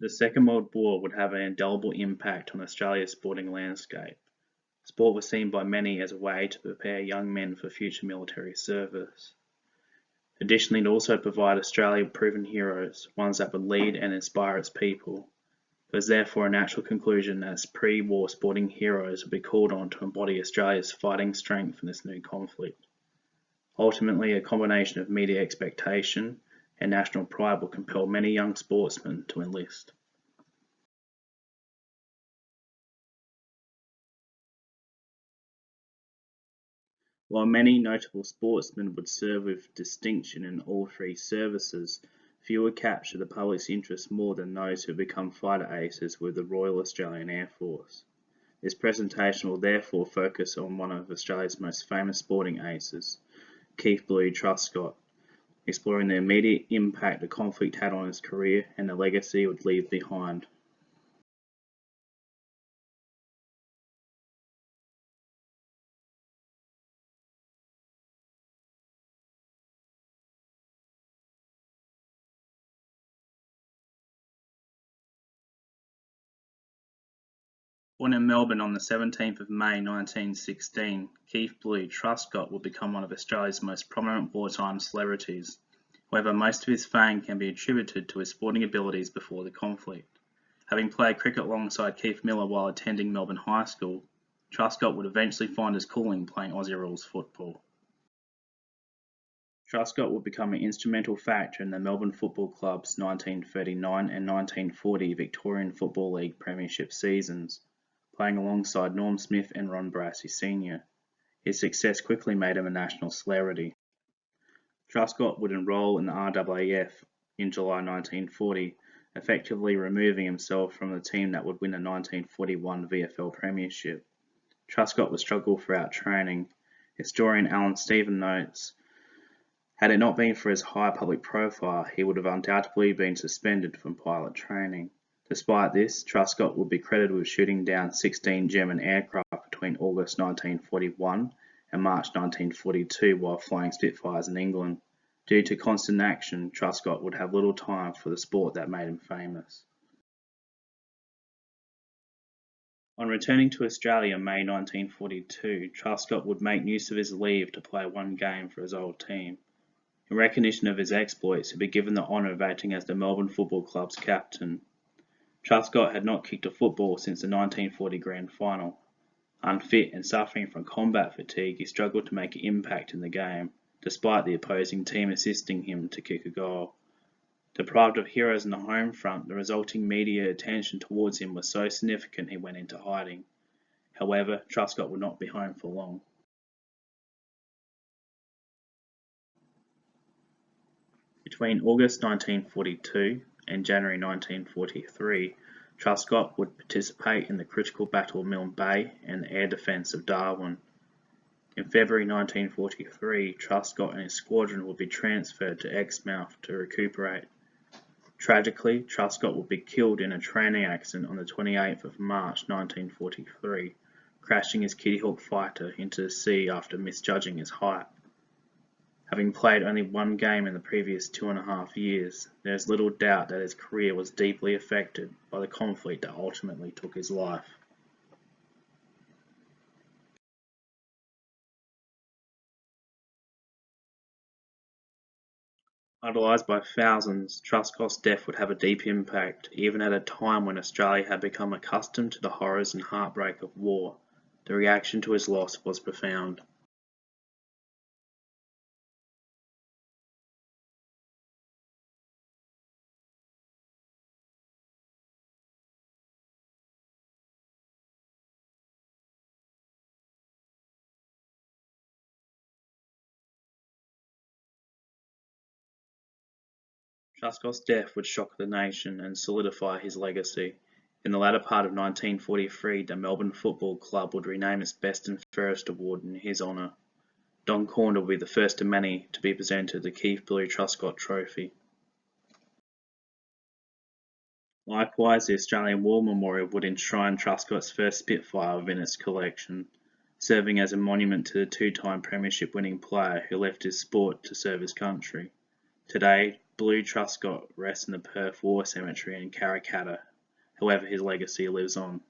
The Second World War would have an indelible impact on Australia's sporting landscape. Sport was seen by many as a way to prepare young men for future military service. Additionally, it also provided Australia proven heroes, ones that would lead and inspire its people. It was therefore a natural conclusion that its pre-war sporting heroes would be called on to embody Australia's fighting strength in this new conflict. Ultimately, a combination of media expectation and national pride will compel many young sportsmen to enlist. While many notable sportsmen would serve with distinction in all three services, few would capture the public's interest more than those who become fighter aces with the Royal Australian Air Force. This presentation will therefore focus on one of Australia's most famous sporting aces, Keith "Blue" Truscott, exploring the immediate impact the conflict had on his career and the legacy it would leave behind. Born in Melbourne on the 17th of May 1916, Keith "Blue" Truscott would become one of Australia's most prominent wartime celebrities. However, most of his fame can be attributed to his sporting abilities before the conflict. Having played cricket alongside Keith Miller while attending Melbourne High School, Truscott would eventually find his calling playing Aussie rules football. Truscott would become an instrumental factor in the Melbourne Football Club's 1939 and 1940 Victorian Football League Premiership seasons, playing alongside Norm Smith and Ron Barassi Sr. His success quickly made him a national celebrity. Truscott would enroll in the RAAF in July 1940, effectively removing himself from the team that would win the 1941 VFL Premiership. Truscott would struggle throughout training. Historian Alan Stephen notes, had it not been for his high public profile, he would have undoubtedly been suspended from pilot training. Despite this, Truscott would be credited with shooting down 16 German aircraft between August 1941 and March 1942 while flying Spitfires in England. Due to constant action, Truscott would have little time for the sport that made him famous. On returning to Australia in May 1942, Truscott would make use of his leave to play one game for his old team. In recognition of his exploits, he'd be given the honour of acting as the Melbourne Football Club's captain. Truscott had not kicked a football since the 1940 Grand Final. Unfit and suffering from combat fatigue, he struggled to make an impact in the game, despite the opposing team assisting him to kick a goal. Deprived of heroes on the home front, the resulting media attention towards him was so significant he went into hiding. However, Truscott would not be home for long. Between August 1942 and January 1943, Truscott would participate in the critical Battle of Milne Bay and the air defence of Darwin. In February 1943, Truscott and his squadron would be transferred to Exmouth to recuperate. Tragically, Truscott would be killed in a training accident on the 28th of March 1943, crashing his Kitty Hawk fighter into the sea after misjudging his height. Having played only one game in the previous 2.5 years, there is little doubt that his career was deeply affected by the conflict that ultimately took his life. Idolised by thousands, Truscott's death would have a deep impact, even at a time when Australia had become accustomed to the horrors and heartbreak of war. The reaction to his loss was profound. Truscott's death would shock the nation and solidify his legacy. In the latter part of 1943, the Melbourne Football Club would rename its Best and Fairest award in his honour. Don Corner would be the first of many to be presented the Keith "Blue" Truscott Trophy. Likewise, the Australian War Memorial would enshrine Truscott's first Spitfire within its collection, serving as a monument to the two-time premiership winning player who left his sport to serve his country. Today, Blue Truscott rests in the Perth War Cemetery in Karrakatta. However, his legacy lives on.